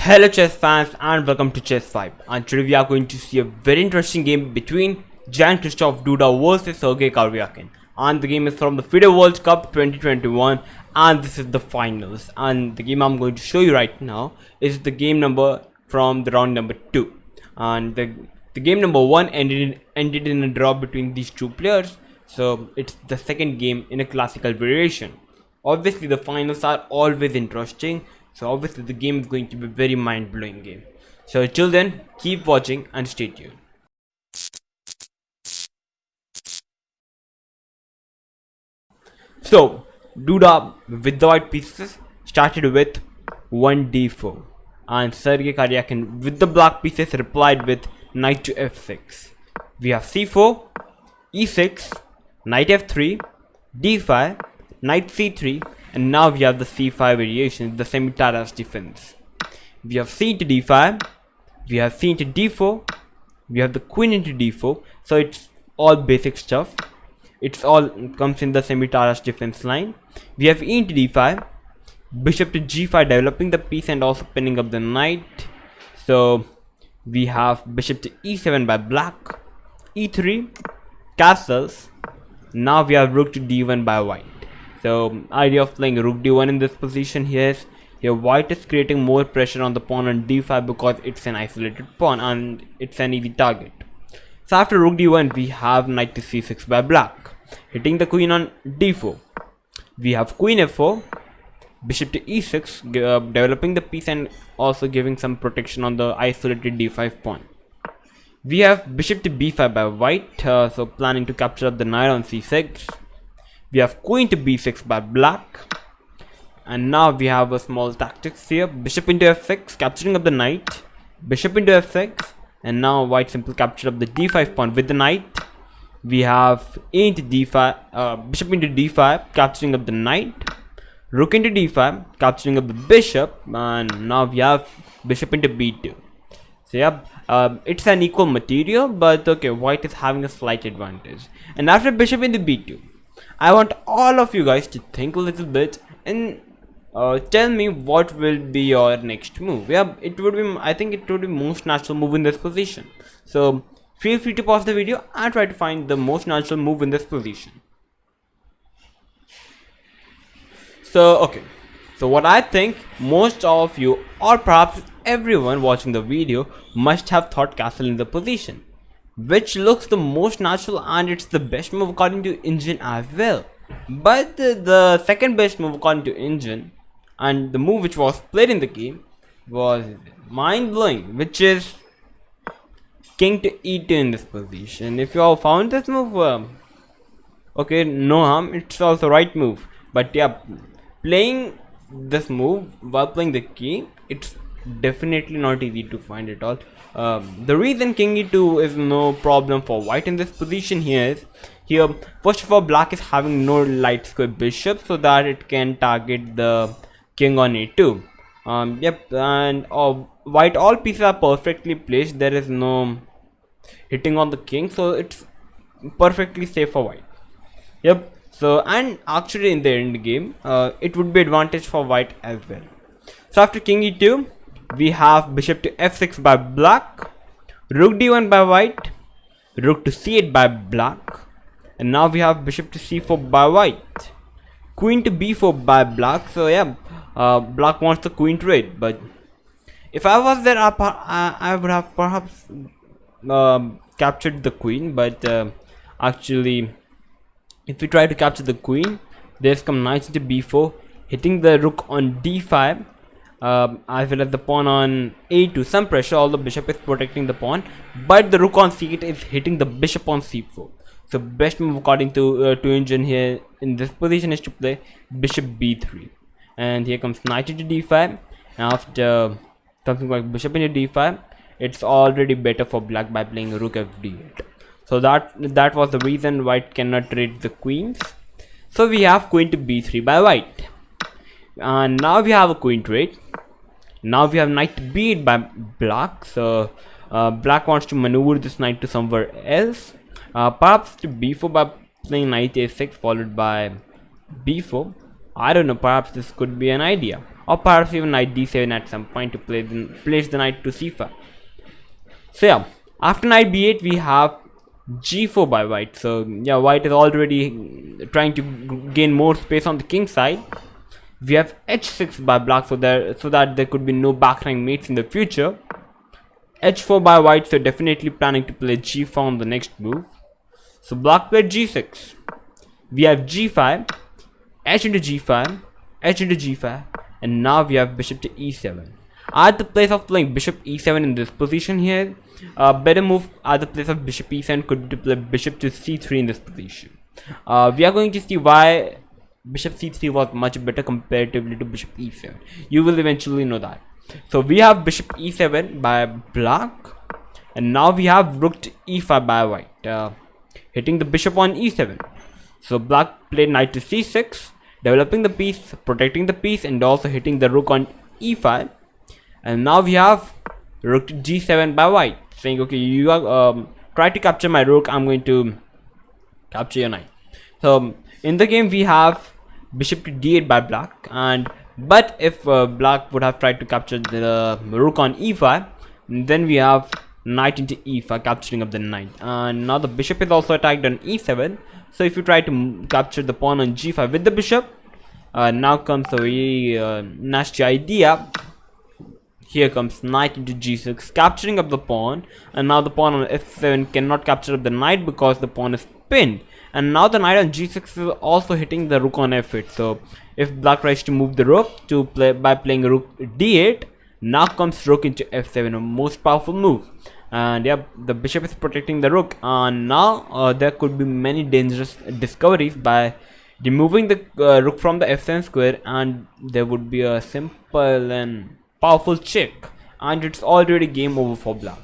Hello chess fans and welcome to Chess 5, and today we are going to see a very interesting game between Jan-Krzysztof Duda versus Sergey Karjakin, and the game is from the FIDE World Cup 2021 and this is the finals. And the game I'm going to show you right now is the game number from the round number 2, and the game number 1 ended in a draw between these two players, so it's the second game in a classical variation. Obviously the finals are always interesting, so obviously the game is going to be a very mind-blowing game. So till then, keep watching and stay tuned. So Duda with the white pieces started with 1d4, and Sergey Karjakin with the black pieces replied with knight to f6. We have c4, e6, knight f3, d5, knight c3, and now we have the c5 variation, the Semi-Tarrasch defense. We have c into d5, we have c into d4, we have the queen into d4, so it's all basic stuff. It's all comes in the Semi-Tarrasch defense line. We have e into d5, bishop to g5, developing the piece and also pinning up the knight. So we have bishop to e7 by black, e3, castles. Now we have rook to d1 by white. So idea of playing rook d1 in this position here is white is creating more pressure on the pawn on d5 because it's an isolated pawn and it's an easy target. So after rook d1 we have knight to c6 by black, hitting the queen on d4. We have queen f4, bishop to e6, developing the piece and also giving some protection on the isolated d5 pawn. We have bishop to b5 by white, so planning to capture up the knight on c6. We have queen to b6 by black, and now we have a small tactics here. Bishop into f6, capturing up the knight, bishop into f6, and now white simply captured up the d5 pawn with the knight. We have a into d5, bishop into d5, capturing up the knight, rook into d5, capturing up the bishop, and now we have bishop into b2. So yeah, it's an equal material, but okay, white is having a slight advantage. And after bishop into b2, I want all of you guys to think a little bit and tell me what will be your next move. Yeah, it would be, I think it would be most natural move in this position. So feel free to pause the video and try to find the most natural move in this position. So okay, so what I think most of you, or perhaps everyone watching the video, must have thought castle in the position, which looks the most natural and it's the best move according to engine as well. But the second best move according to engine and the move which was played in the game was mind-blowing, which is king to e2 in this position. If you all found this move, okay, no harm, it's also right move. But yeah, playing this move while playing the king, it's definitely not easy to find at all. The reason king e2 is no problem for white in this position here is, first of all, black is having no light square bishop so that it can target the king on e2. Yep, and white, all pieces are perfectly placed, there is no hitting on the king, so it's perfectly safe for white. Yep, so and actually in the end game, it would be advantage for white as well. So after king e2, we have bishop to f6 by black, rook d1 by white, rook to c8 by black, and now we have bishop to c4 by white, queen to b4 by black. So yeah, black wants the queen trade, but if I was there, I would have perhaps captured the queen, but actually if we try to capture the queen, there's come knight into b4, hitting the rook on d5, as well as the pawn on a2, some pressure, although bishop is protecting the pawn, but the rook on c8 is hitting the bishop on c4. So best move according to engine here in this position is to play bishop b3, and here comes knight into d5. After something like bishop into d5, it's already better for black by playing rook fd8. So that was the reason white cannot trade the queens. So we have queen to b3 by white, and now we have a queen trade. Now we have knight to b8 by black. So black wants to maneuver this knight to somewhere else, perhaps to b4 by playing knight a6 followed by b4. I don't know, perhaps this could be an idea. or perhaps even knight d7 at some point to place the knight to c5. So yeah, after knight b8 we have g4 by white. So yeah, white is already trying to gain more space on the king side. We have h6 by black, so that there could be no back rank mates in the future. h4 by white, so definitely planning to play g4 on the next move. So black played g6. We have g5, h into g5, h into g5, and now we have bishop to e7. At the place of playing bishop e7 in this position here, a better move at the place of bishop e7 could be to play bishop to c3 in this position. We are going to see why bishop c3 was much better comparatively to bishop e7. You will eventually know that. So we have bishop e7 by black, and now we have rook to e5 by white, hitting the bishop on e7. So black played knight to c6, developing the piece, protecting the piece, and also hitting the rook on e5. And now we have rook to g7 by white, saying okay, you are try to capture my rook, I'm going to capture your knight. So in the game we have bishop to d8 by black, but if black would have tried to capture the rook on e5, then we have knight into e5, capturing of the knight. And now the bishop is also attacked on e7. So if you try to capture the pawn on g5 with the bishop, now comes a very nasty idea. Here comes knight into g6, capturing up the pawn, and now the pawn on f7 cannot capture up the knight because the pawn is pinned. And now the knight on g6 is also hitting the rook on f8. So if black tries to move the rook to by playing rook d8, now comes rook into f7, a most powerful move. And yeah, the bishop is protecting the rook, and now there could be many dangerous discoveries by removing the rook from the f7 square, and there would be a simple and powerful check, and it's already game over for black.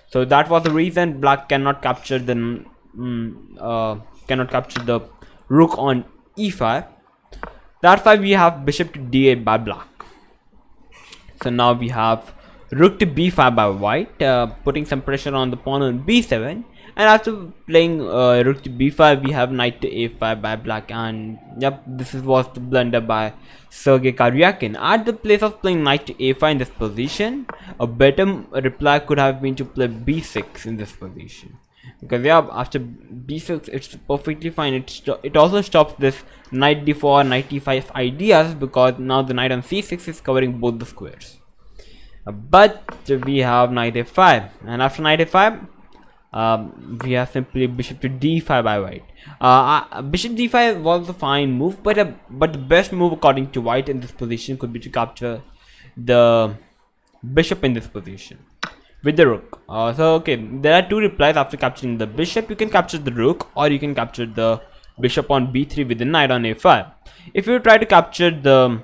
So that was the reason black cannot capture the rook on e5. That's why we have bishop to d8 by black. So now we have rook to b5 by white, putting some pressure on the pawn on b7. And after playing rook to b5, we have knight to a5 by black. And yep, this was the blunder by Sergey Karjakin. At the place of playing knight to a5 in this position, a better reply could have been to play b6 in this position. Because yeah, after b6 it's perfectly fine. It also stops this knight d4, knight e5 ideas, because now the knight on c6 is covering both the squares. But we have knight a5, and after knight a5, we have simply bishop to d5 by white. Bishop d5 was a fine move, but the best move according to white in this position could be to capture the bishop in this position with the rook. So okay, there are two replies after capturing the bishop. You can capture the rook, or you can capture the bishop on b3 with the knight on a5. If you try to capture the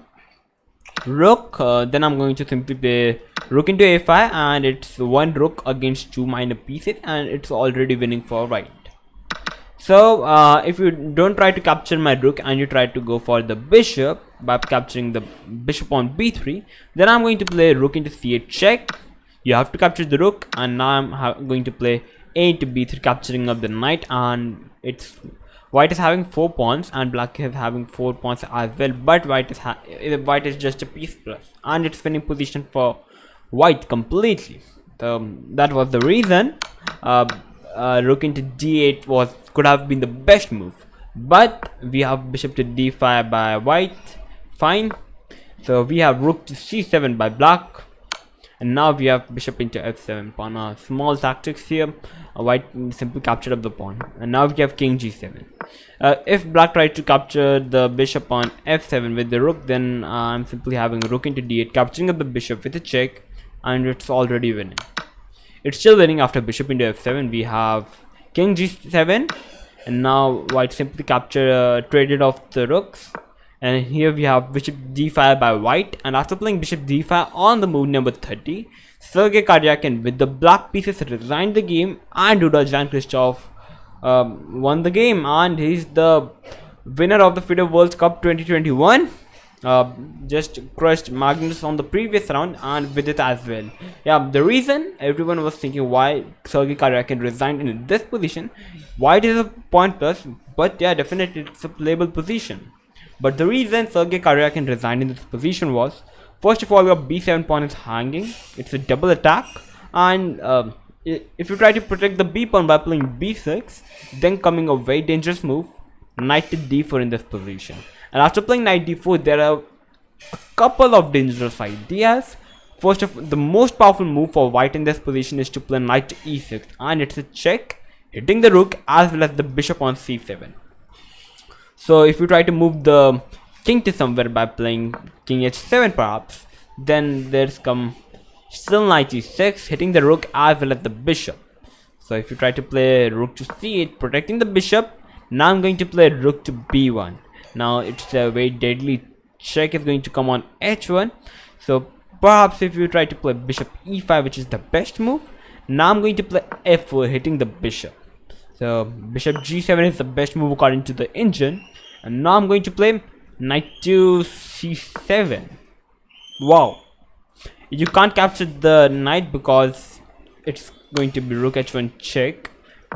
rook, then I'm going to simply play rook into a5, and it's one rook against two minor pieces, and it's already winning for white. So if you don't try to capture my rook and you try to go for the bishop by capturing the bishop on b3, then I'm going to play rook into c8 check. You have to capture the rook, and now I'm going to play a into b3, capturing up the knight. And it's white is having 4 pawns and black is having 4 pawns as well, but white is just a piece plus, and it's winning position for white completely. That was the reason rook into d8 could have been the best move, but we have bishop to d5 by white, fine. So we have rook to c7 by black, and now we have bishop into f7 pawn. Small tactics here. White simply captured up the pawn, and now we have king g7. If black tried to capture the bishop on f7 with the rook, then I'm simply having rook into d8, capturing up the bishop with a check, and it's already winning. It's still winning after bishop into f7. We have king g7, and now white simply traded off the rooks. And here we have bishop d5 by white, and after playing bishop d5 on the move number 30, Sergey Karjakin with the black pieces resigned the game, and Duda Jan-Krzysztof won the game, and he's the winner of the FIDE World Cup 2021. Just crushed Magnus on the previous round, and with it as well. Yeah, the reason everyone was thinking why Sergey Karjakin resigned in this position, white is a point plus, but yeah, definitely it's a playable position. But the reason Sergey Karjakin resigned in this position was First of all, your b7 pawn is hanging. It's a double attack, and if you try to protect the b pawn by playing b6, then coming a very dangerous move, knight to d4 in this position. And after playing knight d4, there are a couple of dangerous ideas. First of the most powerful move for white in this position is to play knight to e6, and it's a check, hitting the rook as well as the bishop on c7. So if you try to move the king to somewhere by playing king h7 perhaps, then there's come still knight e6, hitting the rook as well as the bishop. So if you try to play rook to c8, protecting the bishop, now I'm going to play rook to b1. Now it's a very deadly check is going to come on h1. So perhaps if you try to play bishop e5, which is the best move, now I'm going to play f4, hitting the bishop. So bishop g7 is the best move according to the engine. And now I'm going to play knight to c7. Wow, you can't capture the knight because it's going to be rook h1 check.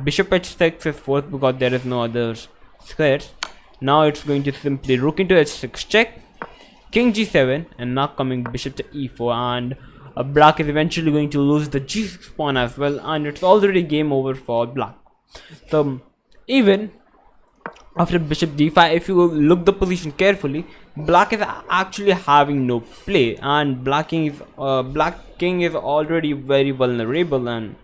Bishop h6 is fourth because there is no other squares. Now it's going to simply rook into h6 check, king g7, and now coming bishop to e4, and black is eventually going to lose the g6 pawn as well, and it's already game over for black. So even after bishop d5, if you look the position carefully, black is actually having no play, and black king is already very vulnerable, and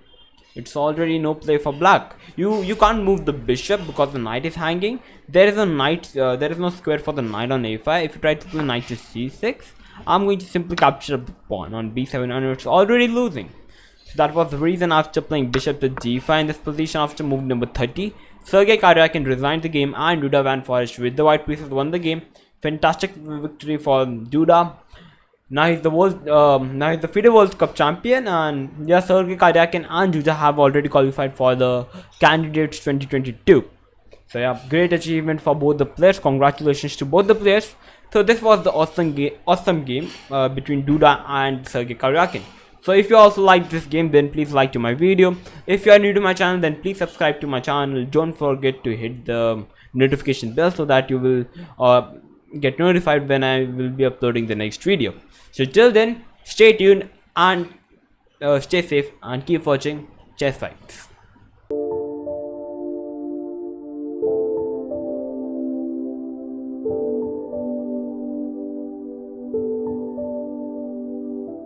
it's already no play for black. You can't move the bishop because the knight is hanging. There is no square for the knight on a5. If you try to play knight to c6, I'm going to simply capture the pawn on b7, and it's already losing. So that was the reason after playing bishop to d5 in this position after move number 30, Sergey Karjakin resigned the game and Duda van Forest with the white pieces won the game. Fantastic victory for Duda. Now he's the FIDE World Cup champion, and yeah, Sergey Karjakin and Duda have already qualified for the Candidates 2022. So yeah, great achievement for both the players. Congratulations to both the players. So this was the awesome game between Duda and Sergey Karjakin. So if you also like this game, then please like to my video. If you are new to my channel, then please subscribe to my channel. Don't forget to hit the notification bell so that you will get notified when I will be uploading the next video. So till then, stay tuned and stay safe and keep watching Chess Fights.